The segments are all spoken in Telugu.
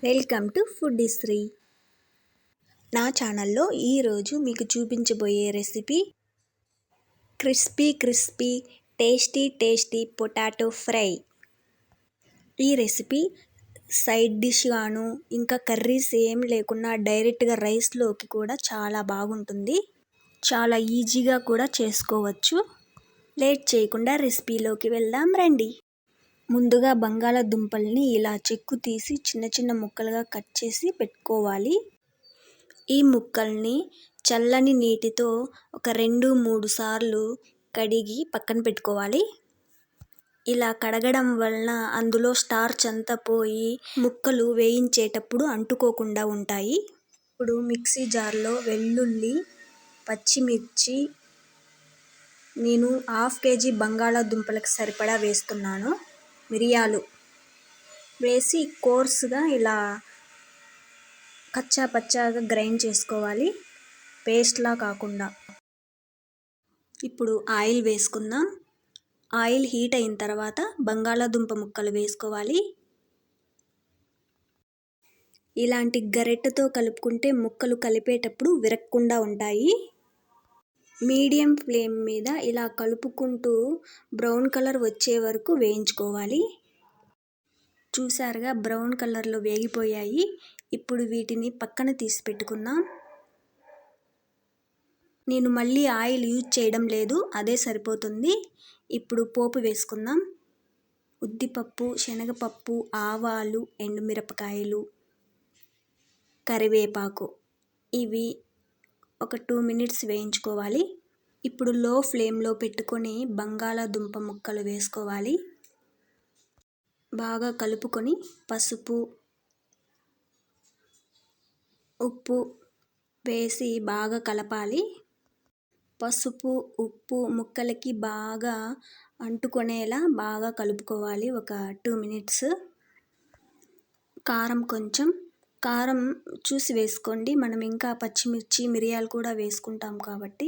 Welcome to foodie Shri. నా ఛానల్లో ఈరోజు మీకు చూపించబోయే recipe crispy tasty potato fry. ఈ రెసిపీ సైడ్ డిష్ గాను ఇంకా కర్రీస్ ఏం లేకున్నా డైరెక్ట్గా రైస్లోకి కూడా చాలా బాగుంటుంది. చాలా ఈజీగా కూడా చేసుకోవచ్చు. లేట్ చేయకుండా రెసిపీలోకి వెళ్దాం రండి. ముందుగా బంగాళాదుంపల్ని ఇలా చెక్కు తీసి చిన్న చిన్న ముక్కలుగా కట్ చేసి పెట్టుకోవాలి. ఈ ముక్కల్ని చల్లని నీటితో ఒక 2-3 సార్లు కడిగి పక్కన పెట్టుకోవాలి. ఇలా కడగడం వలన అందులో స్టార్చ్ అంతా పోయి ముక్కలు వేయించేటప్పుడు అంటుకోకుండా ఉంటాయి. ఇప్పుడు మిక్సీ జార్లో వెల్లుల్లి, పచ్చిమిర్చి, నేను 1/2 kg బంగాళాదుంపలకు సరిపడా వేస్తున్నాను. మిరియాలు వేసి కోర్సుగా ఇలా కచ్చా పచ్చాగా గ్రైండ్ చేసుకోవాలి, పేస్ట్లా కాకుండా. ఇప్పుడు ఆయిల్ వేసుకుందాం. ఆయిల్ హీట్ అయిన తర్వాత బంగాళాదుంప ముక్కలు వేసుకోవాలి. ఇలాంటి గరిటెతో కలుపుకుంటే ముక్కలు కలిపేటప్పుడు విరక్కుండా ఉంటాయి. మీడియం ఫ్లేమ్ మీద ఇలా కలుపుకుంటూ బ్రౌన్ కలర్ వచ్చే వరకు వేయించుకోవాలి. చూసారుగా బ్రౌన్ కలర్లో వేగిపోయాయి. ఇప్పుడు వీటిని పక్కన తీసి పెట్టుకుందాం. నేను మళ్ళీ ఆయిల్ యూజ్ చేయడం లేదు, అదే సరిపోతుంది. ఇప్పుడు పోపు వేసుకుందాం. ఉద్దిపప్పు, శనగపప్పు, ఆవాలు, ఎండుమిరపకాయలు, కరివేపాకు ఇవి ఒక 2 minutes వేయించుకోవాలి. ఇప్పుడు లో ఫ్లేమ్లో పెట్టుకొని బంగాళాదుంప ముక్కలు వేసుకోవాలి. బాగా కలుపుకొని పసుపు, ఉప్పు వేసి బాగా కలపాలి. పసుపు, ఉప్పు ముక్కలకి బాగా అంటుకునేలా బాగా కలుపుకోవాలి ఒక 2 minutes. కారం చూసి వేసుకోండి, మనం ఇంకా పచ్చిమిర్చి, మిరియాలు కూడా వేసుకుంటాం కాబట్టి.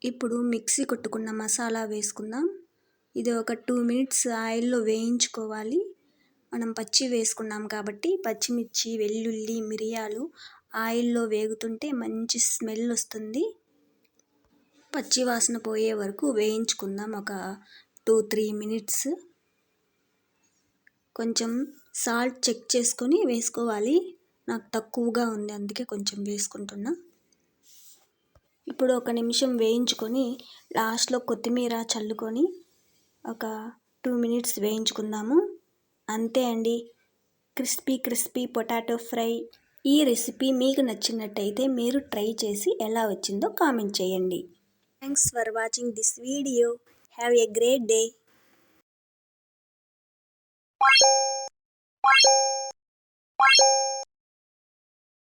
ఇప్పుడు మిక్సీ కొట్టుకున్న మసాలా వేసుకుందాం. ఇది ఒక 2 minutes ఆయిల్లో వేయించుకోవాలి. మనం పచ్చి వేసుకున్నాం కాబట్టి పచ్చిమిర్చి, వెల్లుల్లి, మిరియాలు ఆయిల్లో వేగుతుంటే మంచి స్మెల్ వస్తుంది. పచ్చి వాసన పోయే వరకు వేయించుకుందాం ఒక 2-3 minutes. కొంచెం సాల్ట్ చెక్ చేసుకొని వేసుకోవాలి. నాకు తక్కువగా ఉంది, అందుకే కొంచెం వేసుకుంటున్నా. ఇప్పుడు 1 నిమిషం వేయించుకొని లాస్ట్లో కొత్తిమీర చల్లుకొని ఒక 2 minutes వేయించుకుందాము. అంతే అండి, క్రిస్పీ పొటాటో ఫ్రై. ఈ రెసిపీ మీకు నచ్చినట్టయితే మీరు ట్రై చేసి ఎలా వచ్చిందో కామెంట్ చేయండి. Thanks for watching this video. Have a great day.